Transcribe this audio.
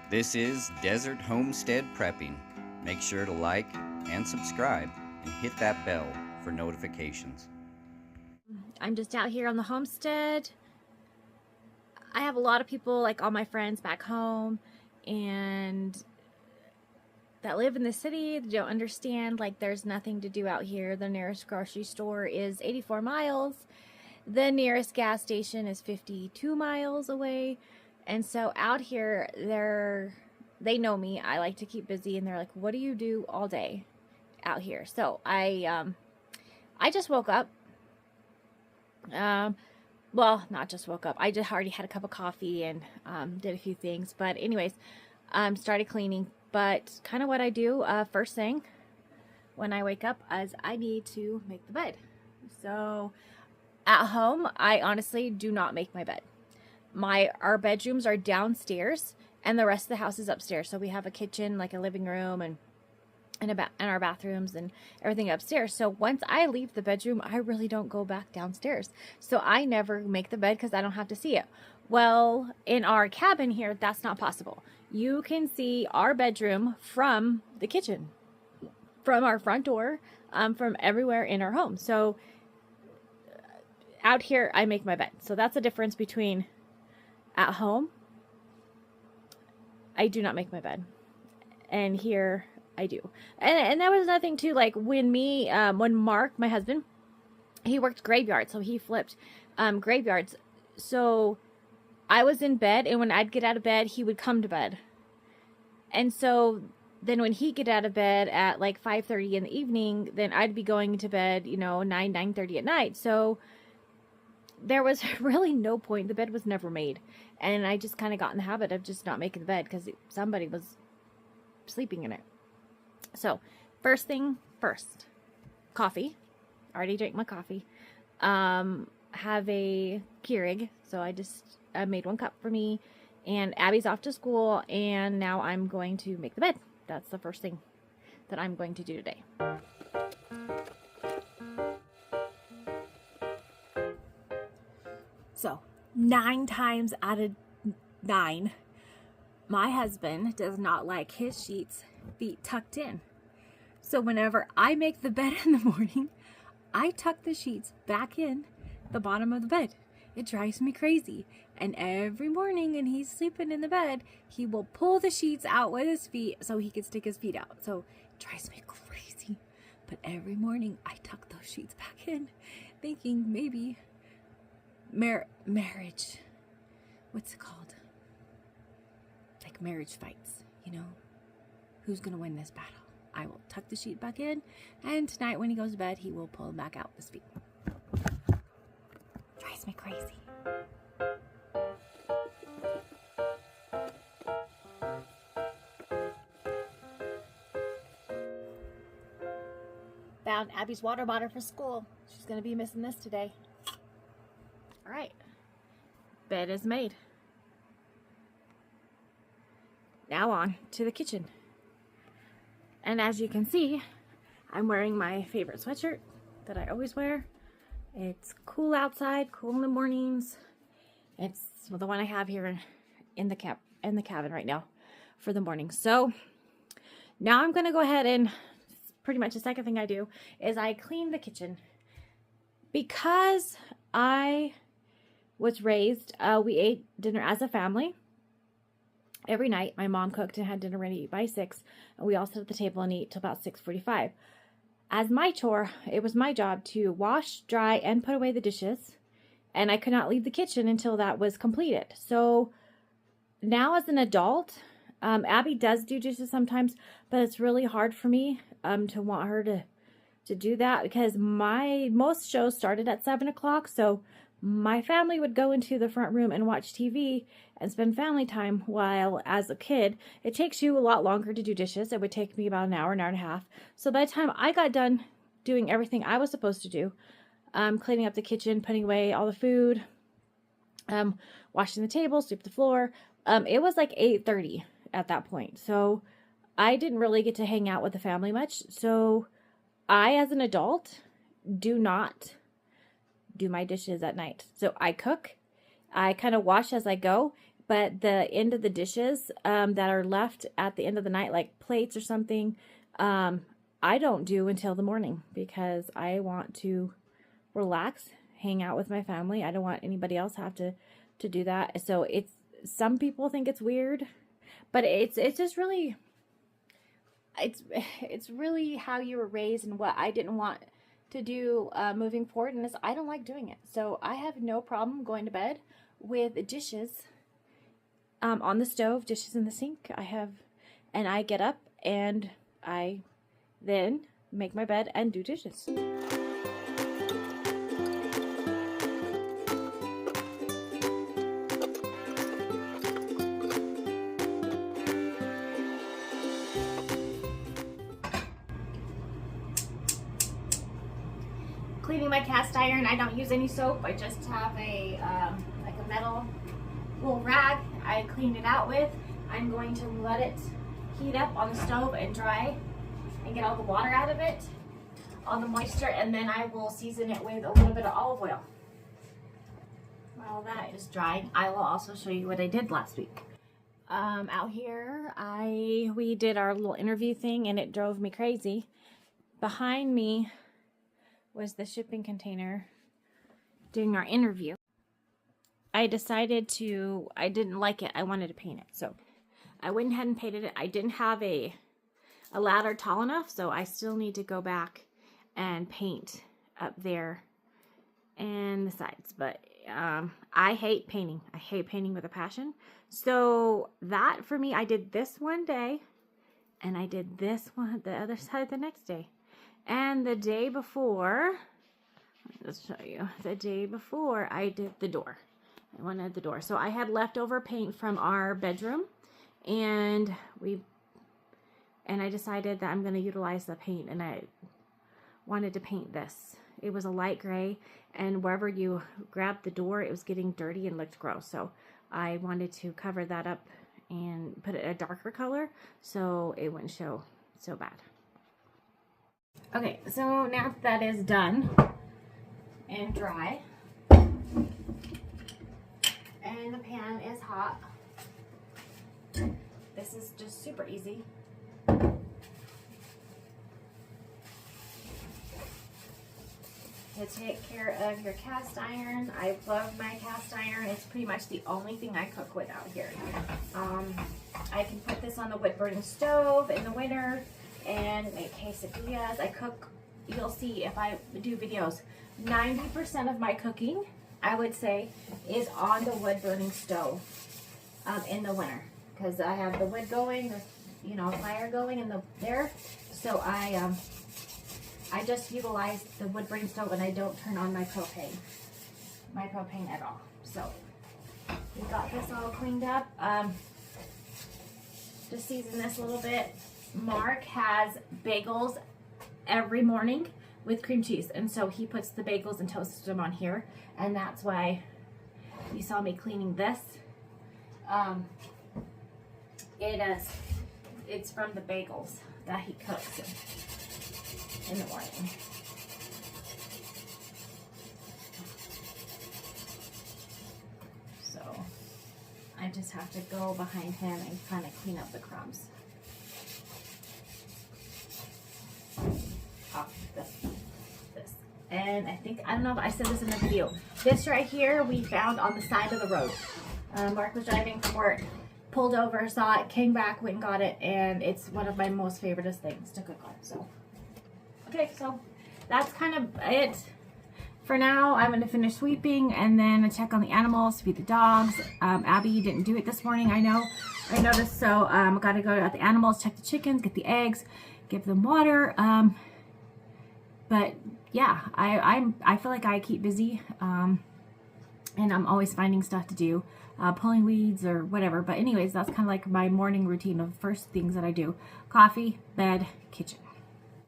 This is Desert Homestead Prepping. Make sure to like and subscribe and hit that bell for notifications. I'm just out here on the homestead. I have a lot of people, like all my friends back home, and that live in the city. They don't understand, like, there's nothing to do out here. The nearest grocery store is 84 miles. The nearest gas station is 52 miles away. And so out here, they know me. I like to keep busy, and they're like, "What do you do all day out here?" So I just woke up. Well, not just woke up. I just already had a cup of coffee and did a few things. But anyways, started cleaning. But kind of what I do first thing when I wake up is I need to make the bed. So at home, I honestly do not make my bed. Our bedrooms are downstairs, and the rest of the house is upstairs. So we have a kitchen, like a living room, and our bathrooms and everything upstairs. So once I leave the bedroom, I really don't go back downstairs. So I never make the bed because I don't have to see it. Well, in our cabin here, that's not possible. You can see our bedroom from the kitchen, from our front door, from everywhere in our home. So out here, I make my bed. So that's the difference between at home, I do not make my bed, and here I do. And that was nothing too, like when Mark, my husband, he worked graveyard, so he flipped graveyards. So I was in bed, and when I'd get out of bed, he would come to bed. And so then when he'd get out of bed at like 5:30 in the evening, then I'd be going to bed, 9:30 at night. So there was really no point. The bed was never made. And I just kind of got in the habit of just not making the bed because somebody was sleeping in it. So first thing first, coffee. Already drank my coffee. Have a Keurig. So I made 1 cup for me. And Abby's off to school. And now I'm going to make the bed. That's the first thing that I'm going to do today. So 9 times out of 9, my husband does not like his sheets feet tucked in. So whenever I make the bed in the morning, I tuck the sheets back in the bottom of the bed. It drives me crazy. And every morning when he's sleeping in the bed, he will pull the sheets out with his feet so he can stick his feet out. So it drives me crazy. But every morning I tuck those sheets back in, thinking maybe marriage, what's it called? Like marriage fights, who's gonna win this battle? I will tuck the sheet back in, and tonight when he goes to bed, he will pull them back out with his feet. Drives me crazy. Found Abby's water bottle for school. She's gonna be missing this today. All right, bed is made. Now on to the kitchen. And as you can see, I'm wearing my favorite sweatshirt that I always wear. It's cool outside, cool in the mornings. It's the one I have here in the cabin right now for the morning. So now I'm gonna go ahead and pretty much the second thing I do is I clean the kitchen. Because I was raised, we ate dinner as a family every night. My mom cooked and had dinner ready by 6, and we all sit at the table and eat till about 6:45. As my chore, it was my job to wash, dry, and put away the dishes, and I could not leave the kitchen until that was completed. So now as an adult, Abby does do dishes sometimes, but it's really hard for me to want her to do that because most shows started at 7 o'clock. So my family would go into the front room and watch TV and spend family time, while as a kid, it takes you a lot longer to do dishes. It would take me about an hour and a half. So by the time I got done doing everything I was supposed to do, cleaning up the kitchen, putting away all the food, washing the table, sweep the floor, it was like 8:30 at that point. So I didn't really get to hang out with the family much. So I, as an adult, do not do my dishes at night. So I cook. I kind of wash as I go, but the end of the dishes that are left at the end of the night, like plates or something, I don't do until the morning because I want to relax, hang out with my family. I don't want anybody else have to do that. So it's, some people think it's weird, but it's just really, it's really how you were raised and what I didn't want to do moving forward, and I don't like doing it. So I have no problem going to bed with dishes on the stove, dishes in the sink. And I get up and I then make my bed and do dishes. Cleaning my cast iron, I don't use any soap. I just have a like a metal little rag I cleaned it out with. I'm going to let it heat up on the stove and dry and get all the water out of it, all the moisture, and then I will season it with a little bit of olive oil. While that is drying, I will also show you what I did last week. Out here, we did our little interview thing and it drove me crazy. Behind me was the shipping container doing our interview. I decided I didn't like it. I wanted to paint it. So I went ahead and painted it. I didn't have a ladder tall enough, so I still need to go back and paint up there and the sides. But I hate painting. I hate painting with a passion. So that for me, I did this one day and I did this one, the other side the next day. And the day before, let's show you, the day before I did the door. I wanted the door. So I had leftover paint from our bedroom and I decided that I'm going to utilize the paint, and I wanted to paint this. It was a light gray, and wherever you grabbed the door, it was getting dirty and looked gross. So I wanted to cover that up and put it a darker color so it wouldn't show so bad. Okay, so now that is done and dry, and the pan is hot, this is just super easy. To take care of your cast iron. I love my cast iron. It's pretty much the only thing I cook with out here. I can put this on the wood burning stove in the winter and make quesadillas. I cook, you'll see if I do videos, 90% of my cooking, I would say, is on the wood burning stove in the winter, because I have the wood going, fire going in there. So I just utilize the wood burning stove and I don't turn on my propane at all. So we got this all cleaned up. Just season this a little bit. Mark has bagels every morning with cream cheese, and so he puts the bagels and toasts them on here, and that's why you saw me cleaning this. It's from the bagels that he cooks in the morning. So I just have to go behind him and kind of clean up the crumbs. This. And I don't know if I said this in the video. This right here we found on the side of the road. Mark was driving from work, pulled over, saw it, came back, went and got it, and it's one of my most favoriteest things to cook on. So, okay, so that's kind of it. For now, I'm going to finish sweeping and then check on the animals, feed the dogs. Abby didn't do it this morning, I noticed, so I got to go at the animals, check the chickens, get the eggs, give them water. But yeah, I feel like I keep busy, and I'm always finding stuff to do, pulling weeds or whatever. But anyways, that's kind of like my morning routine of first things that I do: coffee, bed, kitchen.